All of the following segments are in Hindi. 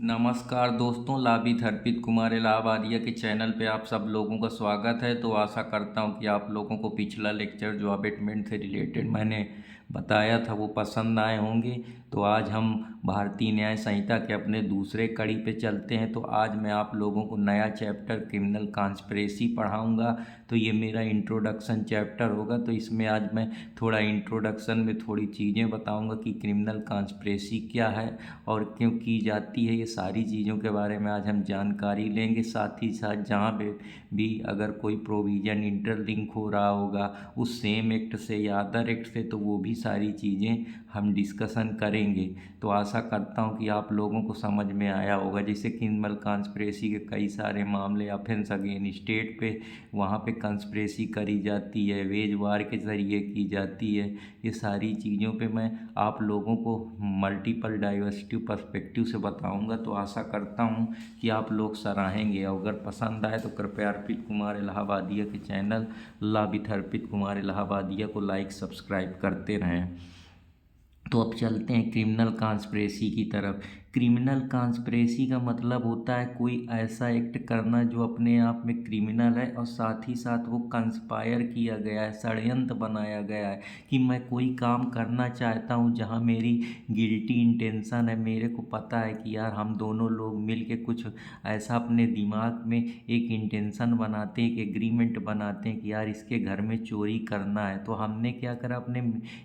नमस्कार दोस्तों, लाभित हर्पित कुमार इलाहाबादिया के चैनल पे आप सब लोगों का स्वागत है। तो आशा करता हूँ कि आप लोगों को पिछला लेक्चर जो अबेटमेंट से रिलेटेड मैंने बताया था वो पसंद आए होंगे। तो आज हम भारतीय न्याय संहिता के अपने दूसरे कड़ी पे चलते हैं। तो आज मैं आप लोगों को नया चैप्टर क्रिमिनल कॉन्स्पिरेसी पढ़ाऊँगा। तो ये मेरा इंट्रोडक्शन चैप्टर होगा। तो इसमें आज मैं थोड़ा इंट्रोडक्शन में थोड़ी चीज़ें बताऊँगा कि क्रिमिनल कॉन्स्पिरेसी क्या है और क्यों की जाती है। ये सारी चीज़ों के बारे में आज हम जानकारी लेंगे। साथ ही साथ जहाँ पे भी अगर कोई प्रोविज़न इंटरलिंक हो रहा होगा उस सेम एक्ट से या अदर एक्ट से, तो वो भी सारी चीज़ें हम डिस्कशन करेंगे। तो आशा करता हूँ कि आप लोगों को समझ में आया होगा। जैसे क्रिमिनल कॉन्स्पिरेसी के कई सारे मामले ऑफेंस अगेंस्ट स्टेट पे वहाँ पे कॉन्स्पिरेसी करी जाती है, वेज वार के ज़रिए की जाती है। ये सारी चीज़ों पे मैं आप लोगों को मल्टीपल डाइवर्सिटी पर्सपेक्टिव से बताऊंगा। तो आशा करता हूं कि आप लोग सराहेंगे। अगर पसंद आए तो कृपया अर्पित कुमार इलाहाबादिया के चैनल लाभित अर्पित कुमार इलाहाबादिया को लाइक सब्सक्राइब करते रहें। तो अब चलते हैं क्रिमिनल कॉन्स्पिरेसी की तरफ। क्रिमिनल कॉन्स्पिरेसी का मतलब होता है कोई ऐसा एक्ट करना जो अपने आप में क्रिमिनल है और साथ ही साथ वो कंस्पायर किया गया है, षड्यंत्र बनाया गया है कि मैं कोई काम करना चाहता हूँ जहाँ मेरी गिल्टी इंटेंशन है। मेरे को पता है कि यार हम दोनों लोग मिल के कुछ ऐसा अपने दिमाग में एक इंटेंशन बनाते हैं, एक एग्रीमेंट बनाते हैं कि यार इसके घर में चोरी करना है। तो हमने क्या करा, अपने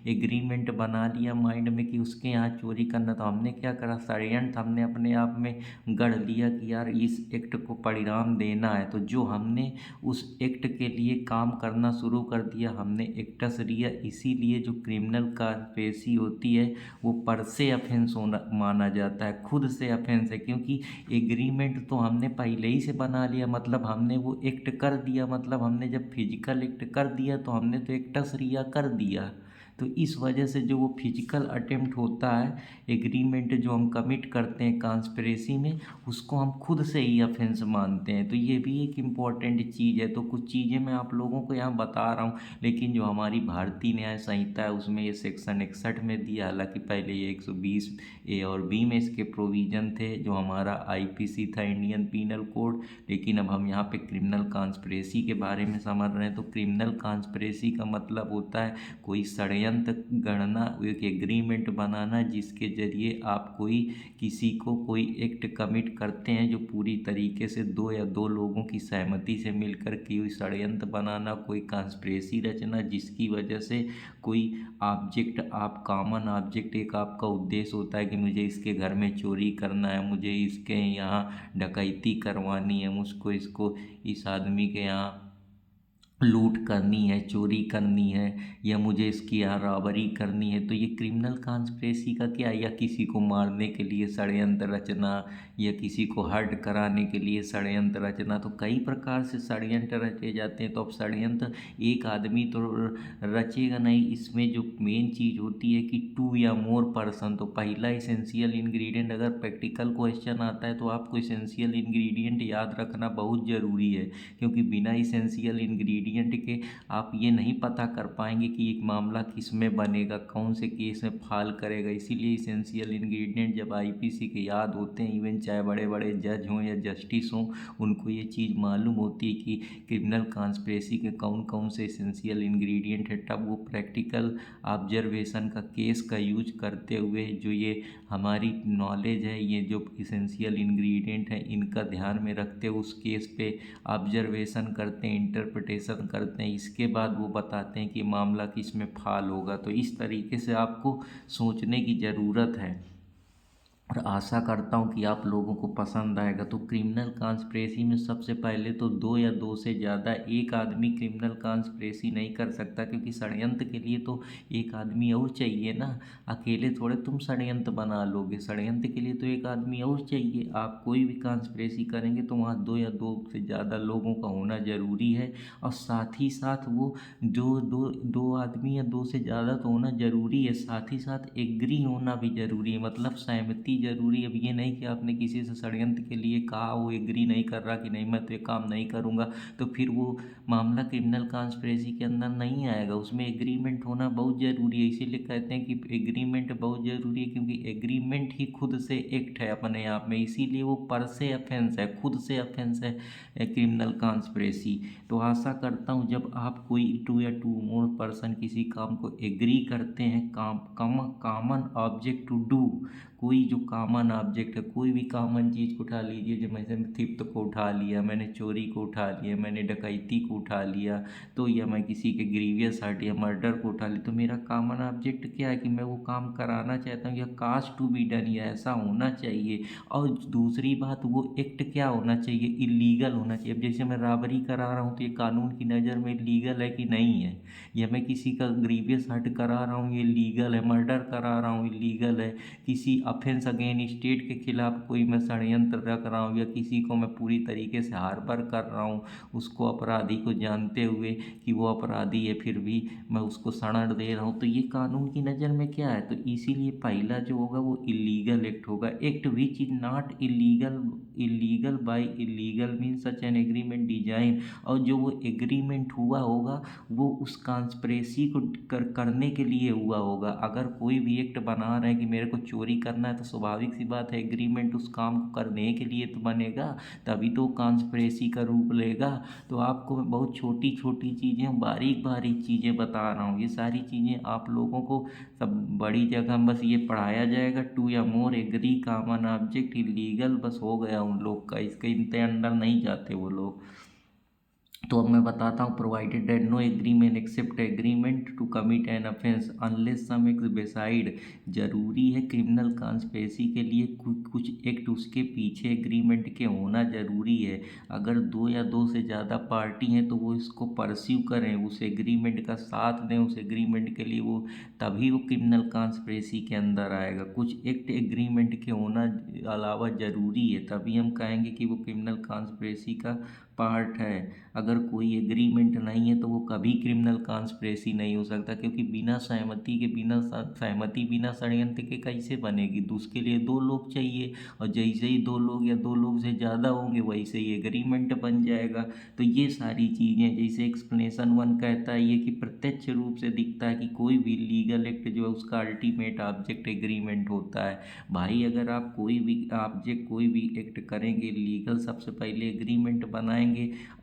एग्रीमेंट बना लिया माइंड में कि उसके यहाँ चोरी करना। तो हमने क्या करा, षड्यंत्र हमने अपने आप में गढ़ लिया कि यार इस एक्ट को परिणाम देना है। तो जो हमने उस एक्ट के लिए काम करना शुरू कर दिया, हमने एक्टस लिया। इसीलिए जो क्रिमिनल कॉन्स्पिरेसी होती है वो पर से अफेंस होना माना जाता है, खुद से अफेंस है। क्योंकि एग्रीमेंट तो हमने पहले ही से बना लिया, मतलब हमने वो एक्ट कर दिया। मतलब हमने जब फिजिकल एक्ट कर दिया तो हमने तो एक्टस रिया कर दिया। तो इस वजह से जो वो फिजिकल अटेम्प्ट होता है, एग्रीमेंट जो हम कमिट करते हैं कॉन्स्पिरेसी में, उसको हम खुद से ही ऑफेंस मानते हैं। तो ये भी एक इम्पॉर्टेंट चीज़ है। तो कुछ चीज़ें मैं आप लोगों को यहाँ बता रहा हूँ, लेकिन जो हमारी भारतीय न्याय संहिता है उसमें ये सेक्शन 61 में दिया। हालांकि पहले ये 120 ए और बी में इसके प्रोविज़न थे, जो हमारा आईपीसी था, इंडियन पीनल कोड। लेकिन अब हम यहाँ पे क्रिमिनल कॉन्स्पिरेसी के बारे में समझ रहे हैं। तो क्रिमिनल कॉन्स्पिरेसी का मतलब होता है कोई षड्यंत्र गढ़ना, एक एग्रीमेंट बनाना जिसके जरिए आप कोई किसी को कोई एक्ट कमिट करते हैं जो पूरी तरीके से दो या दो लोगों की सहमति से मिलकर की हुई षड्यंत्र बनाना, कोई कॉन्स्पिरेसी रचना जिसकी वजह से कोई ऑब्जेक्ट, आप कॉमन ऑब्जेक्ट, एक आपका उद्देश्य होता है कि मुझे इसके घर में चोरी करना है, मुझे इसके यहाँ डकैती करवानी है, मुझको इसको इस आदमी के यहाँ लूट करनी है, चोरी करनी है, या मुझे इसकी यहाँ रॉबरी करनी है। तो ये क्रिमिनल कॉन्स्पिरेसी का क्या, या किसी को मारने के लिए षड्यंत्र रचना, या किसी को हर्ट कराने के लिए षड्यंत्र रचना। तो कई प्रकार से षड्यंत्र रचे जाते हैं। तो अब षड्यंत्र एक आदमी तो रचेगा नहीं, इसमें जो मेन चीज़ होती है कि टू या मोर पर्सन। तो पहला इसेंशियल इंग्रेडिएंट, अगर प्रैक्टिकल क्वेश्चन आता है तो आपको इसेंशियल इंग्रेडिएंट याद रखना बहुत ज़रूरी है। क्योंकि बिना इसेंशियल इंग्रेडिएंट के आप ये नहीं पता कर पाएंगे कि एक मामला किस में बनेगा, कौन से केस में फाल करेगा। इसीलिए इसेंशियल इंग्रेडिएंट जब आईपीसी के याद होते हैं, इवन चाहे बड़े बड़े जज हों या जस्टिस हों, उनको ये चीज़ मालूम होती है कि क्रिमिनल कॉन्स्पिरेसी के कौन कौन से इसेंशियल इंग्रेडिएंट है। तब वो प्रैक्टिकल ऑब्जर्वेशन का केस का यूज करते हुए जो ये हमारी नॉलेज है, ये जो इसेंशियल इंग्रेडिएंट है, इनका ध्यान में रखते हुए उस केस पे ऑब्जर्वेशन करते हैं, इंटरप्रिटेशन करते हैं। इसके बाद वो बताते हैं कि मामला किस में फाल होगा। तो इस तरीके से आपको सोचने की ज़रूरत है और आशा करता हूँ कि आप लोगों को पसंद आएगा। तो क्रिमिनल कॉन्स्पिरेसी में सबसे पहले तो दो या दो से ज़्यादा एक आदमी क्रिमिनल कॉन्स्पिरेसी नहीं कर सकता, क्योंकि षड्यंत्र के लिए तो एक आदमी और चाहिए ना। अकेले थोड़े तुम षड्यंत्र बना लोगे, षड्यंत्र के लिए तो एक आदमी और चाहिए। आप कोई भी कॉन्स्पिरेसी करेंगे तो वहाँ दो या दो से ज़्यादा लोगों का होना ज़रूरी है। और साथ ही साथ वो जो दो दो आदमी या दो से ज़्यादा तो होना ज़रूरी है, साथ ही साथ एग्री होना भी ज़रूरी है। मतलब सहमति चीज़ ज़रूरी है। अब ये नहीं कि आपने किसी से षड्यंत्र के लिए कहा, वो एग्री नहीं कर रहा कि नहीं मैं तो ये काम नहीं करूँगा, तो फिर वो मामला क्रिमिनल कॉन्स्पिरेसी के अंदर नहीं आएगा। उसमें एग्रीमेंट होना बहुत ज़रूरी है। इसीलिए कहते हैं कि एग्रीमेंट बहुत ज़रूरी है, क्योंकि एग्रीमेंट ही खुद से एक्ट है अपने आप में। इसीलिए वो पर से अफेंस है, खुद से अफेंस है क्रिमिनल कॉन्स्पिरेसी। तो आशा करता हूँ जब आप कोई टू या टू मोर पर्सन किसी काम को एग्री करते हैं, कॉमन ऑब्जेक्ट टू डू, कोई जो कॉमन ऑब्जेक्ट है, कोई भी कॉमन चीज़ को उठा लीजिए। जब मैंने थिफ्ट को उठा लिया, मैंने चोरी को उठा लिया, मैंने डकैती को उठा लिया, तो या मैं किसी के ग्रीवियस हर्ट या मर्डर को उठा लिया, तो मेरा कॉमन ऑब्जेक्ट क्या है कि मैं वो काम कराना चाहता हूँ, या कास्ट टू बी डन, या ऐसा होना चाहिए। और दूसरी बात, वो एक्ट क्या होना चाहिए, इलीगल होना चाहिए। अब जैसे मैं रॉबरी करा रहा हूँ तो ये कानून की नज़र में लीगल है कि नहीं है, या मैं किसी का ग्रीवियस हर्ट करा रहा हूँ ये लीगल है, मर्डर करा रहा हूँ इलीगल है, किसी अफेंस अगेन स्टेट के खिलाफ कोई मैं षड्यंत्र रख रहा हूँ, या किसी को मैं पूरी तरीके से हार्बर कर रहा हूँ, उसको अपराधी को जानते हुए कि वो अपराधी है फिर भी मैं उसको शरण दे रहा हूँ, तो ये कानून की नज़र में क्या है। तो इसीलिए पहला जो होगा वो इलीगल एक्ट होगा, act which is not illegal, illegal by illegal mean such an agreement design. और जो वो एग्रीमेंट हुआ होगा वो उस कॉन्स्पिरेसी को करने के लिए हुआ होगा। अगर कोई भी एक्ट बना रहे हैं कि मेरे को चोरी करना है, तो स्वाभाविक सी बात है एग्रीमेंट उस काम को करने के लिए तो बनेगा, तभी तो कॉन्स्पिरेसी का रूप लेगा। तो आपको मैं बहुत छोटी छोटी चीज़ें, बारीक बारीक चीज़ें बता रहा हूँ। ये सारी चीज़ें आप लोगों को सब बड़ी जगह बस ये पढ़ाया जाएगा, टू या मोर एग्री कॉमन ऑब्जेक्ट इलीगल, बस हो गया उन लोग का, इसके इनके अंदर नहीं जाते वो लोग। तो अब मैं बताता हूँ, provided that no agreement except agreement to commit an offence unless some act beside. जरूरी है क्रिमिनल कॉन्स्पिरेसी के लिए कुछ एक्ट उसके पीछे एग्रीमेंट के होना जरूरी है। अगर दो या दो से ज़्यादा पार्टी हैं तो वो इसको परस्यू करें, उस एग्रीमेंट का साथ दें, उस एग्रीमेंट के लिए वो, तभी वो क्रिमिनल कॉन्स्पिरेसी के अंदर आएगा। कुछ एक्ट एग्रीमेंट के होना अलावा ज़रूरी है, तभी हम कहेंगे कि वो क्रिमिनल कॉन्स्पिरेसी का पार्ट है। अगर कोई एग्रीमेंट नहीं है तो वो कभी क्रिमिनल कॉन्स्पिरेसी नहीं हो सकता, क्योंकि बिना सहमति के, बिना सहमति बिना षड्यंत्र के कैसे बनेगी। तो उसके लिए दो लोग चाहिए, और जैसे ही दो लोग या दो लोग से ज़्यादा होंगे वैसे ही एग्रीमेंट बन जाएगा। तो ये सारी चीज़ें, जैसे एक्सप्लेनेशन वन कहता है ये कि प्रत्यक्ष रूप से दिखता है कि कोई भी लीगल एक्ट जो है उसका अल्टीमेट ऑब्जेक्ट एग्रीमेंट होता है। भाई अगर आप कोई भी ऑब्जेक्ट, कोई भी एक्ट करेंगे लीगल, सबसे पहले एग्रीमेंट बनाएंगे।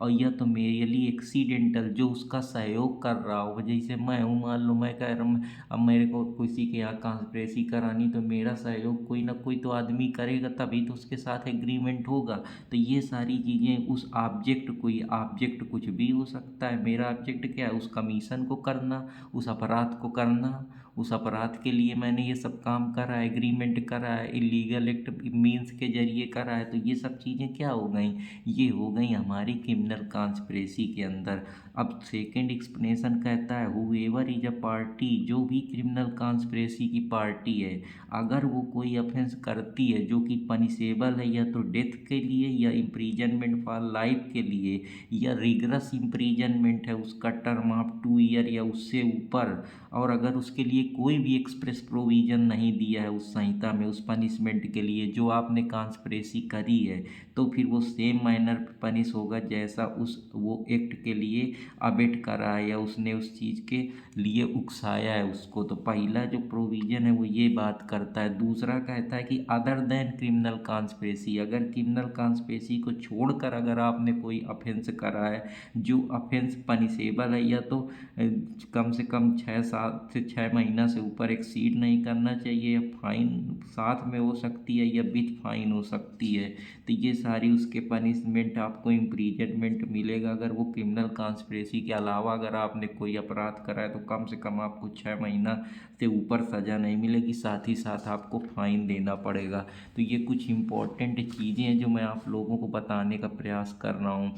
और यह तो मेरली एक्सीडेंटल, जो उसका सहयोग कर रहा हो, जैसे मैं हूँ, मान लो मैं कह रहा हूँ अब मेरे को किसी के यहाँ कॉन्स्पिरेसी करानी, तो मेरा सहयोग कोई ना कोई तो आदमी करेगा, तभी तो उसके साथ एग्रीमेंट होगा। तो ये सारी चीज़ें उस ऑब्जेक्ट को, ये ऑब्जेक्ट कुछ भी हो सकता है। मेरा ऑब्जेक्ट क्या है, उस कमीशन को करना, उस अपराध को करना, उस अपराध के लिए मैंने ये सब काम करा है, एग्रीमेंट करा है, इलीगल एक्ट मीन्स के जरिए करा है। तो ये सब चीज़ें क्या हो गई, ये हो गई हमारी क्रिमिनल कॉन्स्पिरेसी के अंदर। अब सेकंड एक्सप्लेनेशन कहता है हुएवर इज अ पार्टी, जो भी क्रिमिनल कॉन्स्पिरेसी की पार्टी है, अगर वो कोई ऑफेंस करती है जो कि पनिशेबल है, या तो डेथ के लिए, या इम्प्रीजनमेंट फॉर लाइफ के लिए, या रिगरस इम्प्रीजनमेंट है उसका टर्म ऑफ 2 ईयर या उससे ऊपर, और अगर उसके लिए कोई भी एक्सप्रेस प्रोविज़न नहीं दिया है उस संहिता में उस पनिशमेंट के लिए जो आपने कॉन्स्पिरेसी करी है, तो फिर वो सेम माइनर पनिश होगा जैसा उस वो एक्ट के लिए अबेट करा है, या उसने उस चीज़ के लिए उकसाया है उसको। तो पहला जो प्रोविज़न है वो ये बात करता है। दूसरा कहता है कि अदर देन क्रिमिनल कॉन्स्पिरेसी, अगर क्रिमिनल कॉन्स्पिरेसी को छोड़कर अगर आपने कोई ऑफेंस करा है जो ऑफेंस पनिशेबल है, या तो कम से कम 6 साल से 6 महीना से ऊपर एक्सीड नहीं करना चाहिए, या फाइन साथ में हो सकती है, या विथ फाइन हो सकती है। तो ये सारी उसके पनिशमेंट, आपको इम्प्रीजनमेंट मिलेगा। अगर वो क्रिमिनल कॉन्स्पिरेसी के अलावा अगर आपने कोई अपराध करा है तो कम से कम आपको 6 महीना से ऊपर सज़ा नहीं मिलेगी, साथ ही साथ आपको फाइन देना पड़ेगा। तो ये कुछ इम्पोर्टेंट चीज़ें हैं जो मैं आप लोगों को बताने का प्रयास कर रहा हूँ।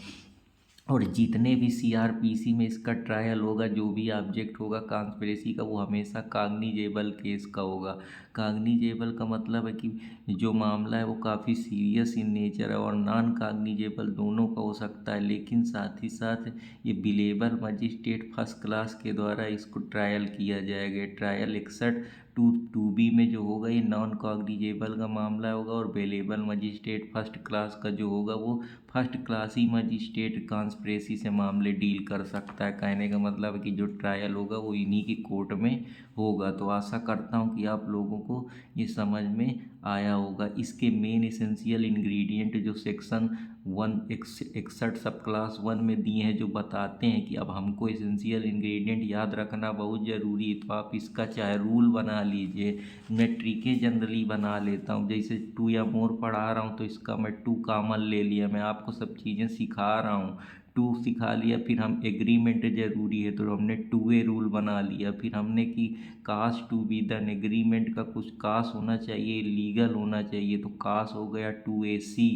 और जितने भी सीआरपीसी में इसका ट्रायल होगा, जो भी ऑब्जेक्ट होगा कॉन्स्पिरेसी का, वो हमेशा कॉग्निजेबल केस का होगा। कॉग्निजेबल का मतलब है कि जो मामला है वो काफ़ी सीरियस इन नेचर है, और नॉन कॉग्निजेबल दोनों का हो सकता है, लेकिन साथ ही साथ ये बिलेबल मजिस्ट्रेट फर्स्ट क्लास के द्वारा इसको ट्रायल किया जाएगा। ट्रायल 61 टू बी में जो होगा ये नॉन कॉग्निजेबल का मामला होगा, और बेलेबल मजिस्ट्रेट फर्स्ट क्लास का जो होगा वो फर्स्ट क्लास ही मजिस्ट्रेट कॉन्स्पिरेसी से मामले डील कर सकता है। कहने का मतलब है कि जो ट्रायल होगा वो इन्हीं की कोर्ट में होगा। तो आशा करता हूँ कि आप लोगों को ये समझ में आया होगा। इसके मेन एसेंशियल इंग्रेडिएंट जो सेक्शन 161 सब क्लास 1 में दिए हैं, जो बताते हैं कि अब हमको एसेंशियल इंग्रेडिएंट याद रखना बहुत ज़रूरी है। तो आप इसका चाहे रूल बना लीजिए, मैं ट्रिकें जनरली बना लेता हूँ। जैसे टू या मोर पढ़ा रहा हूँ तो इसका मैं टू कॉमन ले लिया, मैं आपको सब चीज़ें सिखा रहा हूँ। टू सिखा लिया, फिर हम एग्रीमेंट ज़रूरी है तो हमने टू ए रूल बना लिया। फिर हमने कि cause to be done, agreement का कुछ कास होना चाहिए, इलीगल होना चाहिए, तो कास हो गया टू ए सी,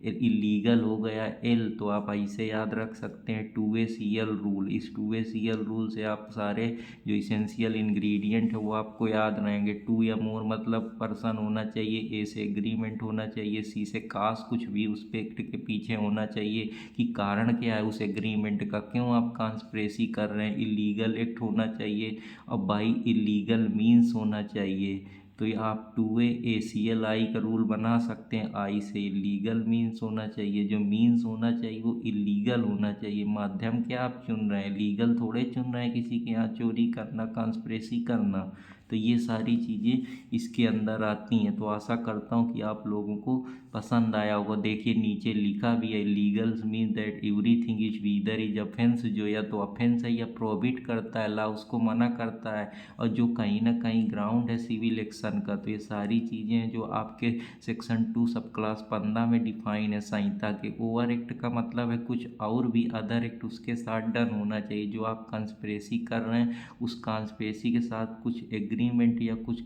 इलीगल हो गया एल। तो आप ऐसे याद रख सकते हैं two A C L rule. इस two A C L rule से आप सारे जो इसेंशियल इंग्रेडिएंट है वो आपको याद रहेंगे। टू या मोर मतलब पर्सन होना चाहिए, ए से एग्रीमेंट होना चाहिए, सी से कास कुछ भी उस एक्ट के पीछे होना चाहिए कि कारण क्या है उस एग्रीमेंट का, क्यों आप कॉन्स्पिरेसी कर रहे हैं, इलीगल एक्ट होना चाहिए, और बाई इलीगल मीन्स होना चाहिए। तो ये आप to A C L I का रूल बना सकते हैं। आई से इलीगल मीन्स होना चाहिए, जो मीन्स होना चाहिए वो इलीगल होना चाहिए। माध्यम क्या आप चुन रहे हैं, लीगल थोड़े चुन रहे हैं किसी के यहाँ चोरी करना, कॉन्स्पिरेसी करना। तो ये सारी चीज़ें इसके अंदर आती हैं। तो आशा करता हूँ कि आप लोगों को पसंद आया होगा। देखिए नीचे लिखा भी है, legals mean that everything is either is offence, जो या तो ऑफेंस है या प्रोहिबिट करता है, ला उसको मना करता है, और जो कहीं ना कहीं ग्राउंड है सिविल एक्शन का। तो ये सारी चीज़ें हैं जो आपके सेक्शन 2 सब क्लास 15 में डिफाइन है। संहिता के ओवर एक्ट का मतलब है कुछ और भी अदर एक्ट उसके साथ डन होना चाहिए। जो आप कंस्पिरेसी कर रहे हैं उस कंस्पिरेसी के साथ कुछ एग्रीमेंट या कुछ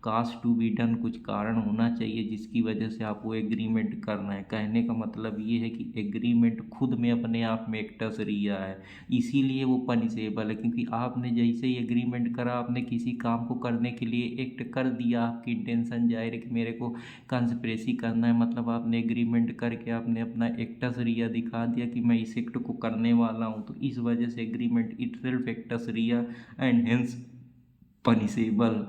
कास्ट टू बी डन, कुछ कारण होना चाहिए जिसकी वजह से आप वो एग्रीमेंट कर रहे हैं। कहने का मतलब ये है कि एग्रीमेंट खुद में अपने आप में एक टसरिया है, इसीलिए वो पनिशेबल है। क्योंकि आपने जैसे ही एग्रीमेंट करा, आपने किसी काम को करने के लिए एक्ट कर दिया, आपकी इंटेंशन जाहिर है कि मेरे को कंस्पिरेसी करना है, मतलब आपने एग्रीमेंट करके आपने अपना एक टसरिया दिखा दिया कि मैं इस एक्ट को करने वाला हूँ। तो इस वजह से एग्रीमेंट इटसेल्फ एक टसरिया एंड हेंस पनिशेबल।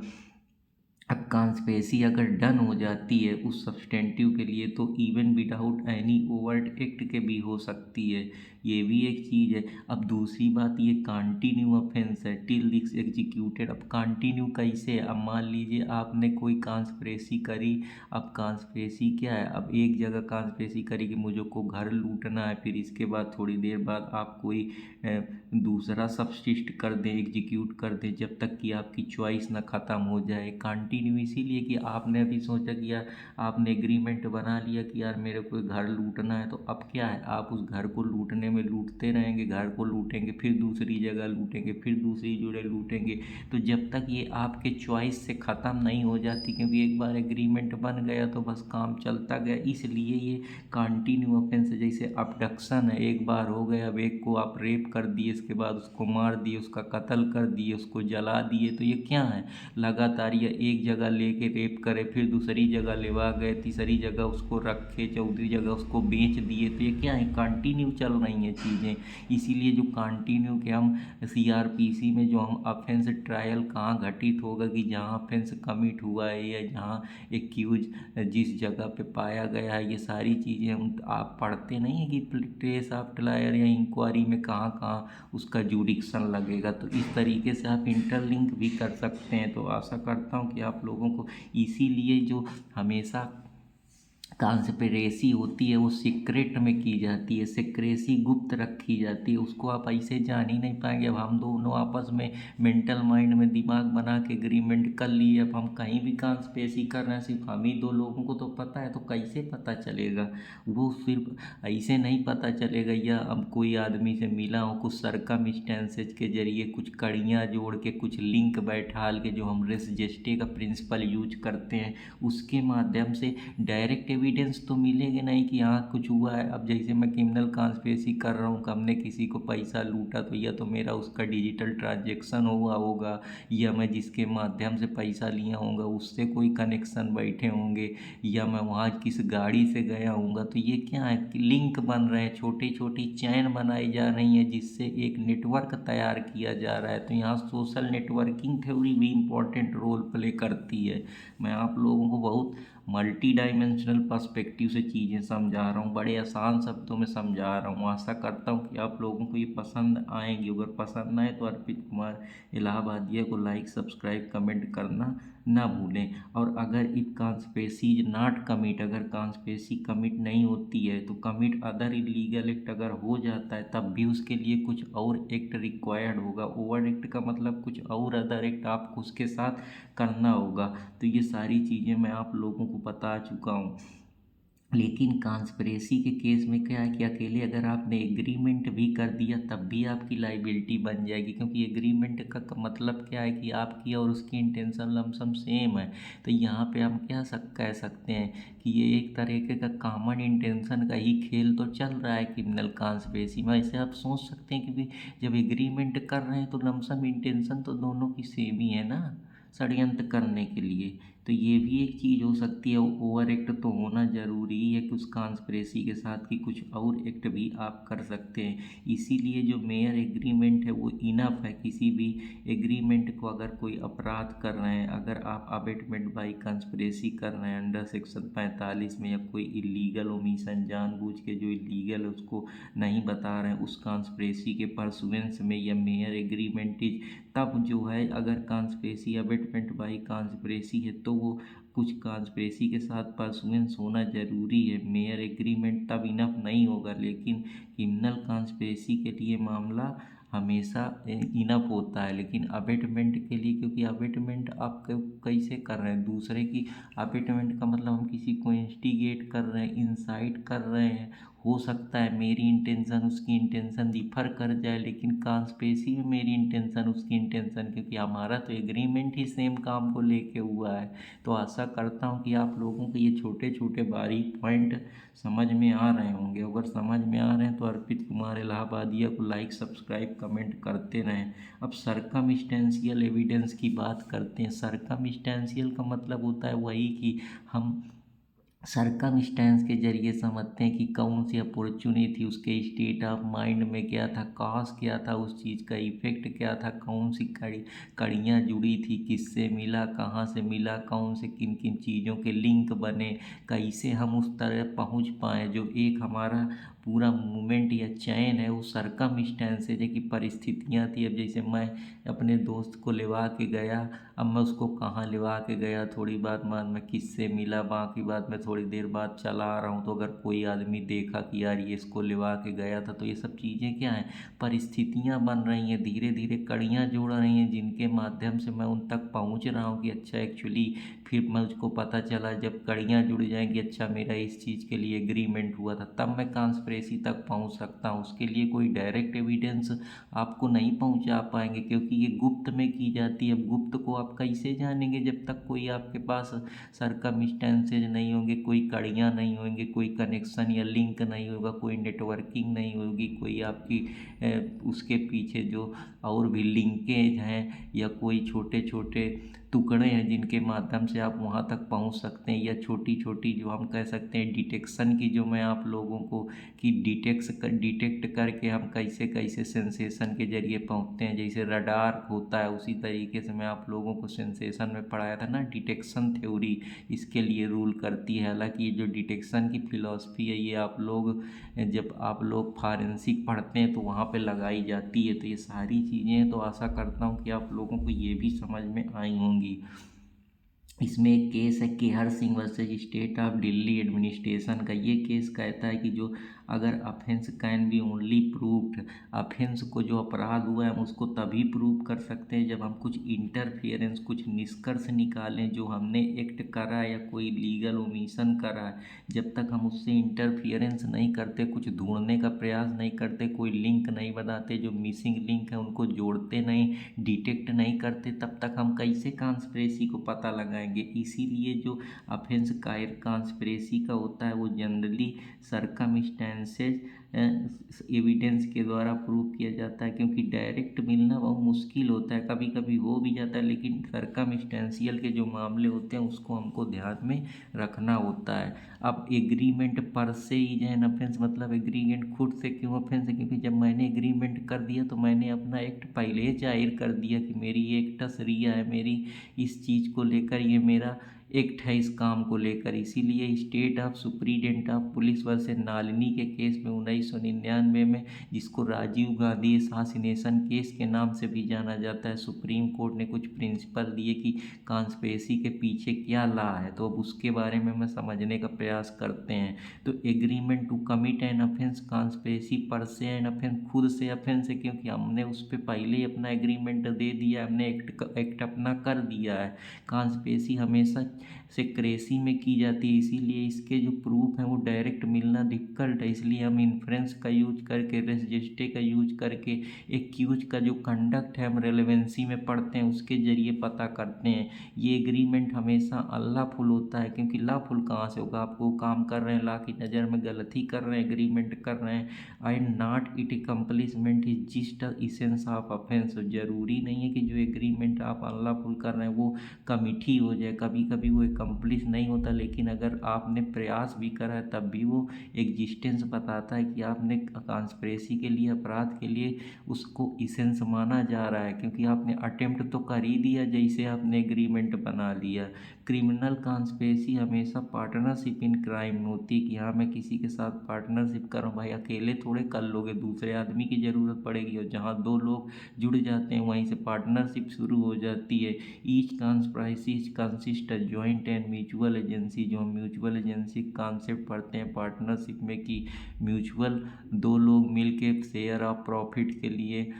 अब कॉन्स्पिरेसी अगर डन हो जाती है उस सब्सटेंटिव के लिए तो even without any overt act के भी हो सकती है, ये भी एक चीज़ है। अब दूसरी बात, ये कंटिन्यू ऑफेंस है टिल दिस एग्जीक्यूटेड। अब कंटिन्यू कैसे है, अब मान लीजिए आपने कोई कॉन्स्पिरेसी करी। अब कॉन्स्पिरेसी क्या है, अब एक जगह कॉन्स्पिरेसी करी कि मुझे को घर लूटना है, फिर इसके बाद थोड़ी देर बाद आप कोई दूसरा सब्सिस्ट कर दें, एग्जीक्यूट कर दें, जब तक कि आपकी चॉइस ना ख़त्म हो जाए। कंटिन्यू इसीलिए कि आपने अभी सोचा कि यार आपने एग्रीमेंट बना लिया कि यार मेरे को घर लूटना है, तो अब क्या है, आप उस घर को लूटने में लूटते रहेंगे, घर को लूटेंगे, फिर दूसरी जगह लूटेंगे, फिर दूसरी जगह लूटेंगे। तो जब तक ये आपके चॉइस से ख़त्म नहीं हो जाती, क्योंकि एक बार एग्रीमेंट बन गया तो बस काम चलता गया, इसलिए ये कंटिन्यू ऑफेंस। जैसे अबडक्शन है, एक बार हो गया, अब एक को आप रेप कर दिए, इसके बाद उसको मार दिए, उसका कत्ल कर दिए, उसको जला दिए, तो ये क्या है, लगातार ये एक जगह लेके रेप करे, फिर दूसरी जगह लेवा गए, तीसरी जगह उसको रखे, चौथी जगह उसको बेच दिए। तो ये क्या है, कंटिन्यू चल रही हैं चीज़ें। इसीलिए जो कंटिन्यू के हम सीआरपीसी में जो हम ऑफेंस ट्रायल कहाँ घटित होगा कि जहाँ ऑफेंस कमिट हुआ है या जहाँ एक्यूज जिस जगह पे पाया गया है, ये सारी चीज़ें हम आप पढ़ते नहीं हैं कि ट्रेस ऑफ ट्रायल या इंक्वायरी में कहाँ कहाँ उसका जुडिक्शन लगेगा। तो इस तरीके से आप इंटरलिंक भी कर सकते हैं। तो आशा करता हूँ कि आप लोगों को, इसीलिए जो हमेशा कॉन्स्पिरेसी होती है वो सीक्रेट में की जाती है, सीक्रेसी गुप्त रखी जाती है, उसको आप ऐसे जान ही नहीं पाएंगे। अब हम दोनों आपस में मेंटल माइंड में दिमाग बना के एग्रीमेंट कर लिए, अब हम कहीं भी कॉन्स्पिरेसी कर रहे हैं, सिर्फ हम ही दो लोगों को तो पता है, तो कैसे पता चलेगा, वो सिर्फ ऐसे नहीं पता चलेगा। या अब कोई आदमी से मिला हो, कुछ सरकमस्टेंसेज के जरिए कुछ कड़ियाँ जोड़ के, कुछ लिंक बैठाल के, जो हम रेस जेस्टे का प्रिंसिपल यूज करते हैं, उसके माध्यम से डायरेक्ट एविडेंस तो मिलेंगे नहीं कि हाँ कुछ हुआ है। अब जैसे मैं क्रिमिनल कॉन्स्पिरेसी कर रहा हूँ कि हमने किसी को पैसा लूटा, तो या तो मेरा उसका डिजिटल ट्रांजेक्शन हुआ होगा, या मैं जिसके माध्यम से पैसा लिया होऊंगा उससे कोई कनेक्शन बैठे होंगे, या मैं वहाँ किस गाड़ी से गया हूँगा। तो ये क्या है कि लिंक बन रहे हैं, छोटी छोटी चैन बनाई जा रही है, जिससे एक नेटवर्क तैयार किया जा रहा है। तो यहाँ सोशल नेटवर्किंग थ्योरी भी इम्पोर्टेंट रोल प्ले करती है। मैं आप लोगों को बहुत मल्टी डायमेंशनल पर्सपेक्टिव से चीज़ें समझा रहा हूँ, बड़े आसान शब्दों में समझा रहा हूँ। आशा करता हूँ कि आप लोगों को ये पसंद आएंगी। अगर पसंद आए तो अर्पित कुमार इलाहाबादिया को लाइक सब्सक्राइब कमेंट करना ना भूलें। और अगर if conspiracy is not commit, अगर कॉन्स्पिरेसी कमिट नहीं होती है तो कमिट अदर इलीगल एक्ट अगर हो जाता है तब भी उसके लिए कुछ और एक्ट रिक्वायर्ड होगा। ओवर एक्ट का मतलब कुछ और अदर एक्ट आपको उसके साथ करना होगा। तो ये सारी चीज़ें मैं आप लोगों को बता चुका हूँ। लेकिन कॉन्स्पिरेसी के केस में क्या है कि अकेले अगर आपने एग्रीमेंट भी कर दिया तब भी आपकी लाइबिलिटी बन जाएगी, क्योंकि एग्रीमेंट का मतलब क्या है कि आपकी और उसकी इंटेंशन लमसम सेम है। तो यहाँ पे हम क्या कह सकते हैं कि ये एक तरीके का कॉमन इंटेंशन का ही खेल तो चल रहा है क्रिमिनल कॉन्स्पिरेसी में। ऐसे आप सोच सकते हैं कि भी जब एग्रीमेंट कर रहे हैं तो लमसम इंटेंशन तो दोनों की सेम ही है ना, षड्यंत्र करने के लिए। तो ये भी एक चीज़ हो सकती है। ओवर एक्ट तो होना ज़रूरी है कि उस कॉन्स्पिरेसी के साथ कि कुछ और एक्ट भी आप कर सकते हैं। इसीलिए जो मेयर एग्रीमेंट है वो इनफ है। किसी भी एग्रीमेंट को अगर कोई अपराध कर रहे हैं, अगर आप अबेटमेंट बाई कॉन्स्पिरेसी कर रहे हैं अंडर सेक्शन 45 में, या कोई इलीगल ओमिशन जानबूझ के जो इलीगल है उसको नहीं बता रहे हैं उस कॉन्स्पिरेसी के परसुएंस में, या मेयर एग्रीमेंट इज, तब जो है अगर कॉन्स्पिरेसी अबेटमेंट बाई कॉन्स्पिरेसी है तो वो कुछ कॉन्स्पिरेसी के साथ परसुएंस होना ज़रूरी है। मेयर एग्रीमेंट तब इनफ नहीं होगा, लेकिन क्रिमिनल कॉन्स्पिरेसी के लिए मामला हमेशा इनफ होता है। लेकिन अबेटमेंट के लिए, क्योंकि अबेटमेंट आप कैसे कर रहे हैं दूसरे की, अबेटमेंट का मतलब हम किसी को इंस्टिगेट कर रहे हैं, इंसाइट कर रहे हैं। हो सकता है मेरी इंटेंशन उसकी इंटेंशन डिफर कर जाए, लेकिन कॉन्स्पिरेसी में मेरी इंटेंशन उसकी इंटेंशन, क्योंकि हमारा तो एग्रीमेंट ही सेम काम को लेके हुआ है। तो आशा करता हूँ कि आप लोगों को ये छोटे छोटे बारीक पॉइंट समझ में आ रहे होंगे। अगर समझ में आ रहे हैं तो अर्पित कुमार इलाहाबादिया को लाइक सब्सक्राइब कमेंट करते रहें। अब सरकमस्टेंशियल एविडेंस की बात करते हैं। सरकमस्टेंशियल का मतलब होता है वही कि हम सरकमस्टेंस के जरिए समझते हैं कि कौन सी अपॉर्चुनिटी उसके स्टेट ऑफ माइंड में क्या था, काज क्या था, उस चीज़ का इफेक्ट क्या था, कौन सी कड़ियाँ जुड़ी थी, किससे मिला, कहाँ से मिला, कौन से किन किन चीज़ों के लिंक बने, कैसे हम उस तरह पहुँच पाए। जो एक हमारा पूरा मूवमेंट या चैन है वो सरकमस्टेंस है, जो कि परिस्थितियाँ थी। अब जैसे मैं अपने दोस्त को लेवा के गया, अब मैं उसको कहाँ लेवा के गया, थोड़ी बात बाद में किससे मिला, बाकी बात में थोड़ी देर बाद चला आ रहा हूँ तो अगर कोई आदमी देखा कि यार ये इसको लेवा के गया था, तो ये सब चीज़ें क्या हैं, परिस्थितियाँ बन रही हैं, धीरे धीरे कड़ियाँ जोड़ रही हैं, जिनके माध्यम से मैं उन तक पहुँच रहा हूँ कि अच्छा एक्चुअली फिर मुझको पता चला जब कड़ियाँ जुड़ जाएंगी, अच्छा मेरा इस चीज़ के लिए एग्रीमेंट हुआ था, तब मैं कॉन्स्पिरेसी तक पहुँच सकता हूँ। उसके लिए कोई डायरेक्ट एविडेंस आपको नहीं पहुंचा पाएंगे, क्योंकि ये गुप्त में की जाती है। अब गुप्त को आप कैसे जानेंगे जब तक कोई आपके पास सरकमस्टेंसेज नहीं होंगे, कोई कड़ियाँ नहीं होंगे, कोई कनेक्शन या लिंक नहीं होगा, कोई नेटवर्किंग नहीं होगी, कोई आपकी उसके पीछे जो और भी लिंकेज हैं, या कोई छोटे छोटे टुकड़े हैं जिनके माध्यम से आप वहाँ तक पहुँच सकते हैं, या छोटी छोटी जो हम कह सकते हैं डिटेक्शन की, जो मैं आप लोगों को कि डिटेक्ट करके हम कैसे कैसे सेंसेशन के जरिए पहुँचते हैं। जैसे रडार होता है उसी तरीके से मैं आप लोगों को सेंसेशन में पढ़ाया था ना, डिटेक्शन थ्योरी इसके लिए रूल करती है। हालांकि ये जो डिटेक्शन की फिलॉसफी है ये आप लोग जब आप लोग फॉरेंसिक पढ़ते हैं तो वहाँ पे लगाई जाती है। तो ये सारी चीज़ें हैं, तो आशा करता हूँ कि आप लोगों को ये भी समझ में आई होंगी। इसमें एक केस है Kehar Singh versus state of Delhi administration का। ये केस कहता है कि जो अगर offence can be only proved, offence को जो अपराध हुआ है हम उसको तभी प्रूव कर सकते हैं जब हम कुछ इंटरफियरेंस, कुछ निष्कर्ष निकालें जो हमने एक्ट करा है या कोई लीगल ओमिशन करा है। जब तक हम उससे इंटरफियरेंस नहीं करते, कुछ ढूंढने का प्रयास नहीं करते, कोई लिंक नहीं बताते, जो मिसिंग लिंक है उनको जोड़ते नहीं, डिटेक्ट नहीं करते, तब तक हम कैसे कॉन्स्पिरेसी को पता लगाएंगे। जाएंगे। इसीलिए जो अफेंस कॉन्स्पिरेसी का होता है वो जनरली सरकमस्टेंसेज एविडेंस के द्वारा प्रूव किया जाता है, क्योंकि डायरेक्ट मिलना बहुत मुश्किल होता है, कभी कभी हो भी जाता है, लेकिन सरकमस्टेंशियल के जो मामले होते हैं उसको हमको ध्यान में रखना होता है। अब एग्रीमेंट पर से इज एन ऑफेंस, मतलब एग्रीमेंट खुद से क्यों ऑफेंस है, क्योंकि जब मैंने एग्रीमेंट कर दिया तो मैंने अपना एक्ट पहले ही जाहिर कर दिया कि मेरी ये एक्टस रिया है, मेरी इस चीज़ को लेकर ये मेरा एक्ट है इस काम को लेकर। इसीलिए state of superintendent of police versus Nalini के केस में 1999 में, जिसको राजीव गांधी असासिनेशन केस के नाम से भी जाना जाता है, सुप्रीम कोर्ट ने कुछ प्रिंसिपल दिए कि कॉन्स्पिरेसी के पीछे क्या ला है। तो अब उसके बारे में समझने का प्रयास करते हैं। तो agreement to commit an offence, conspiracy per se an offence, खुद से ऑफेंस है क्योंकि हमने उस पर पहले ही अपना एग्रीमेंट दे दिया, हमने एक्ट अपना कर दिया है। कॉन्स्पिरेसी हमेशा सेक्रेसी में की जाती है, इसीलिए इसके जो प्रूफ हैं वो डायरेक्ट मिलना डिफिकल्ट है। इसलिए हम इन्फ्रेंस का यूज करके, रेस जेस्टे का यूज करके एक्यूज का जो कंडक्ट है हम रेलेवेंसी में पढ़ते हैं उसके जरिए पता करते हैं। ये एग्रीमेंट हमेशा अनलॉफुल होता है, क्योंकि लॉफुल कहाँ से होगा, आपको काम कर रहे हैं लॉ की नज़र में गलती कर रहे हैं, एग्रीमेंट कर रहे हैं, and not it accomplishment is just essence of offence. जरूरी नहीं है कि जो एग्रीमेंट आप अनलॉफुल कर रहे हैं वो कमिटी हो जाए, कभी कभी वो एकम्प्लिश नहीं होता, लेकिन अगर आपने प्रयास भी करा है तब भी वो एग्जिस्टेंस बताता है कि आपने कॉन्स्पिरेसी के लिए, अपराध के लिए उसको इसेंस माना जा रहा है, क्योंकि आपने अटेम्प्ट तो कर ही दिया जैसे आपने एग्रीमेंट बना लिया। क्रिमिनल कॉन्स्पिरेसी हमेशा पार्टनरशिप इन क्राइम में होती है कि हाँ मैं किसी के साथ पार्टनरशिप कर रहा हूँ, भाई अकेले थोड़े कर लोगे, दूसरे आदमी की ज़रूरत पड़ेगी, और जहाँ दो लोग जुड़ जाते हैं वहीं से पार्टनरशिप शुरू हो जाती है। Each conspiracy consist joint and mutual agency, जो हम म्यूचुअल एजेंसी कॉन्सेप्ट पढ़ते हैं पार्टनरशिप में कि म्यूचुअल दो लोग मिलके शेयर ऑफ प्रॉफिट के लिए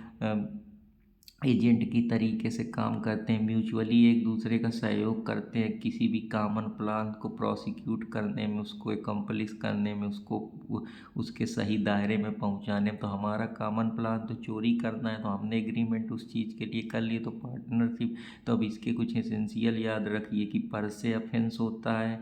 एजेंट की तरीके से काम करते हैं, म्यूचुअली एक दूसरे का सहयोग करते हैं किसी भी कॉमन प्लान को प्रोसिक्यूट करने में, उसको एकम्प्लिश करने में, उसको उसके सही दायरे में पहुंचाने में। तो हमारा कॉमन प्लान तो चोरी करना है, तो हमने एग्रीमेंट उस चीज़ के लिए कर लिए, तो पार्टनरशिप। तो अब इसके कुछ एसेंशियल याद रखिए कि पर से ऑफेंस होता है,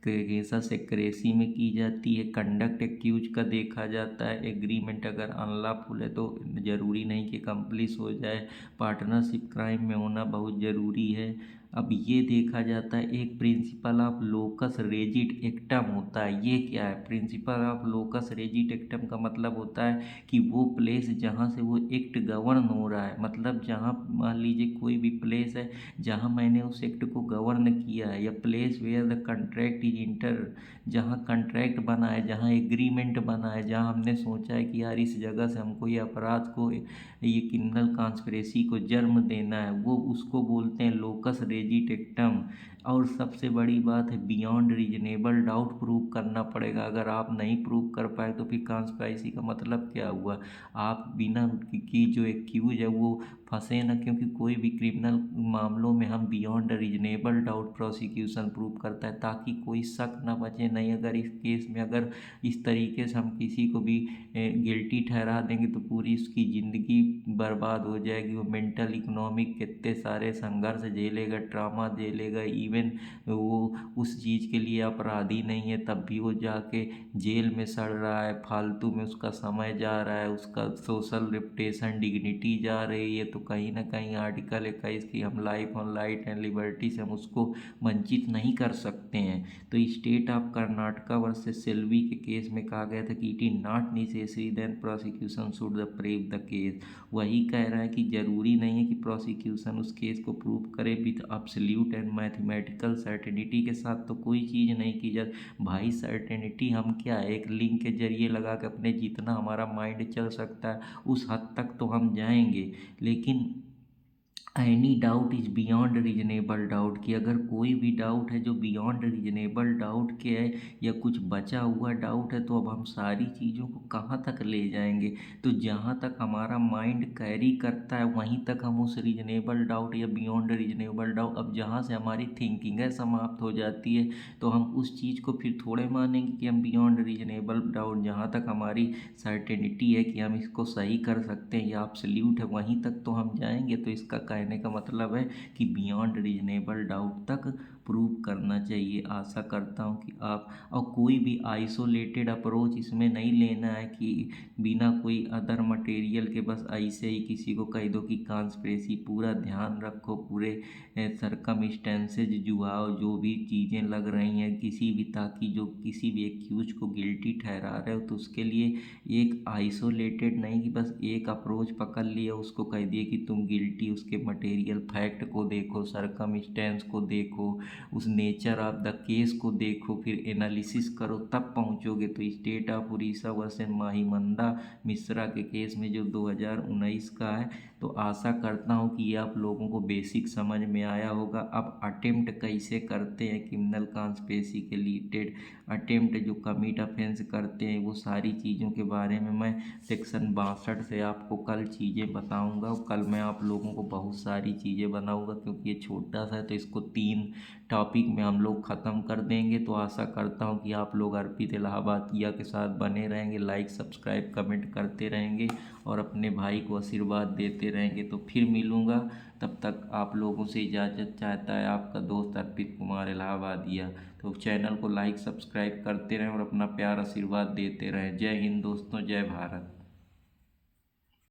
केसा सेक्रेसी में की जाती है, कंडक्ट एक्यूज का देखा जाता है, एग्रीमेंट अगर अनलॉफुल है तो ज़रूरी नहीं कि कंप्लीट हो जाए, पार्टनरशिप क्राइम में होना बहुत ज़रूरी है। अब ये देखा जाता है एक प्रिंसिपल ऑफ लोकस रेजिट एक्टम होता है। ये क्या है, प्रिंसिपल ऑफ लोकस रेजिट एक्टम का मतलब होता है कि वो प्लेस जहाँ से वो एक्ट गवर्न हो रहा है, मतलब जहाँ मान लीजिए कोई भी प्लेस है जहाँ मैंने उस एक्ट को गवर्न किया है, या place where the contract is enter, जहाँ कंट्रैक्ट बना है, जहाँ एग्रीमेंट बना है, जहाँ हमने सोचा है कि यार इस जगह से हमको ये अपराध को, ये क्रिमिनल कॉन्स्पिरेसी को जन्म देना है, वो उसको बोलते हैं लोकस रेजिटेक्टम। और सबसे बड़ी बात है बियॉन्ड रीजनेबल डाउट प्रूव करना पड़ेगा। अगर आप नहीं प्रूव कर पाए तो फिर कॉन्स्पिरेसी का मतलब क्या हुआ, आप बिना की जो एक्यूज है वो फंसे ना, क्योंकि कोई भी क्रिमिनल मामलों में हम beyond reasonable doubt prosecution prove करता है, ताकि कोई शक ना बचे। नहीं, अगर इस केस में अगर इस तरीके से हम किसी को भी गिल्टी ठहरा देंगे तो पूरी उसकी ज़िंदगी बर्बाद हो जाएगी, वो मेंटल इकोनॉमिक कितने सारे संघर्ष झेलेगा, ट्रामा झेलेगा, इवन वो उस चीज़ के लिए अपराधी नहीं है तब भी वो जाके जेल में सड़ रहा है, फालतू में उसका समय जा रहा है, उसका सोशल रेपुटेशन, डिग्निटी जा रही है। तो कहीं ना कहीं आर्टिकल 21 की हम life on light and liberty से हम उसको वंचित नहीं कर सकते हैं। तो state of Karnataka versus Selvi के केस में कहा गया था कि it is not necessary then prosecution should the prove the case. वही कह रहा है कि जरूरी नहीं है कि प्रोसिक्यूशन उस केस को प्रूव करे with absolute and mathematical certainty के साथ, तो कोई चीज़ नहीं की जा भाई। सर्टेनिटी हम क्या है, एक लिंक के जरिए लगा के अपने जितना हमारा माइंड चल सकता है उस हद तक तो हम जाएंगे, लेकिन any doubt is beyond reasonable doubt, कि अगर कोई भी डाउट है जो बियॉन्ड रीजनेबल डाउट के है या कुछ बचा हुआ डाउट है, तो अब हम सारी चीज़ों को कहाँ तक ले जाएंगे। तो जहाँ तक हमारा माइंड कैरी करता है वहीं तक हम उस रीजनेबल डाउट या बियॉन्ड रीजनेबल डाउट, अब जहाँ से हमारी थिंकिंग है समाप्त हो जाती है, तो हम उस चीज़ को फिर थोड़े मानेंगे कि हम बियॉन्ड रीजनेबल डाउट, जहाँ तक हमारी सर्टेनिटी है कि हम इसको सही कर सकते हैं या एब्सोल्यूट है वहीं तक तो हम जाएंगे। तो इसका कहने का मतलब है कि बियॉन्ड रीजनेबल डाउट तक प्रूव करना चाहिए। आशा करता हूँ कि आप और कोई भी आइसोलेटेड अप्रोच इसमें नहीं लेना है कि बिना कोई अदर मटेरियल के बस ऐसे ही किसी को कह दो कि कॉन्स्पिरेसी। पूरा ध्यान रखो, पूरे सरकमस्टेंसेज जुआओ, जो भी चीज़ें लग रही हैं किसी भी, ताकि जो किसी भी एक्यूज को गिल्टी ठहरा रहे हो तो उसके लिए एक आइसोलेटेड नहीं कि बस एक अप्रोच पकड़ लिया, उसको कह दिए कि तुम गिल्टी। उसके मटेरियल फैक्ट को देखो, सरकमस्टेंस को देखो, उस नेचर ऑफ द केस को देखो, फिर एनालिसिस करो, तब पहुंचोगे। तो state of Orissa versus Mahimananda Mishra के केस में जो 2019 का है, तो आशा करता हूँ कि ये आप लोगों को बेसिक समझ में आया होगा। अब अटेम्प्ट कैसे करते हैं क्रिमिनल कॉन्स्पिरेसी के रिलेटेड, अटेम्प्ट जो कमिट ऑफेंस करते हैं, वो सारी चीज़ों के बारे में मैं सेक्शन 62 से आपको कल चीज़ें बताऊंगा। और कल मैं आप लोगों को बहुत सारी चीज़ें बनाऊंगा, क्योंकि ये छोटा सा है तो इसको 3 टॉपिक में हम लोग ख़त्म कर देंगे। तो आशा करता हूँ कि आप लोग अर्पित इलाहाबादिया के साथ बने रहेंगे, लाइक सब्सक्राइब कमेंट करते रहेंगे और अपने भाई को आशीर्वाद देते रहेंगे। तो फिर मिलूँगा, तब तक आप लोगों से इजाज़त चाहता है आपका दोस्त अर्पित कुमार इलाहाबादिया। तो चैनल को लाइक सब्सक्राइब करते रहें और अपना प्यार आशीर्वाद देते रहें। जय हिंद दोस्तों, जय भारत।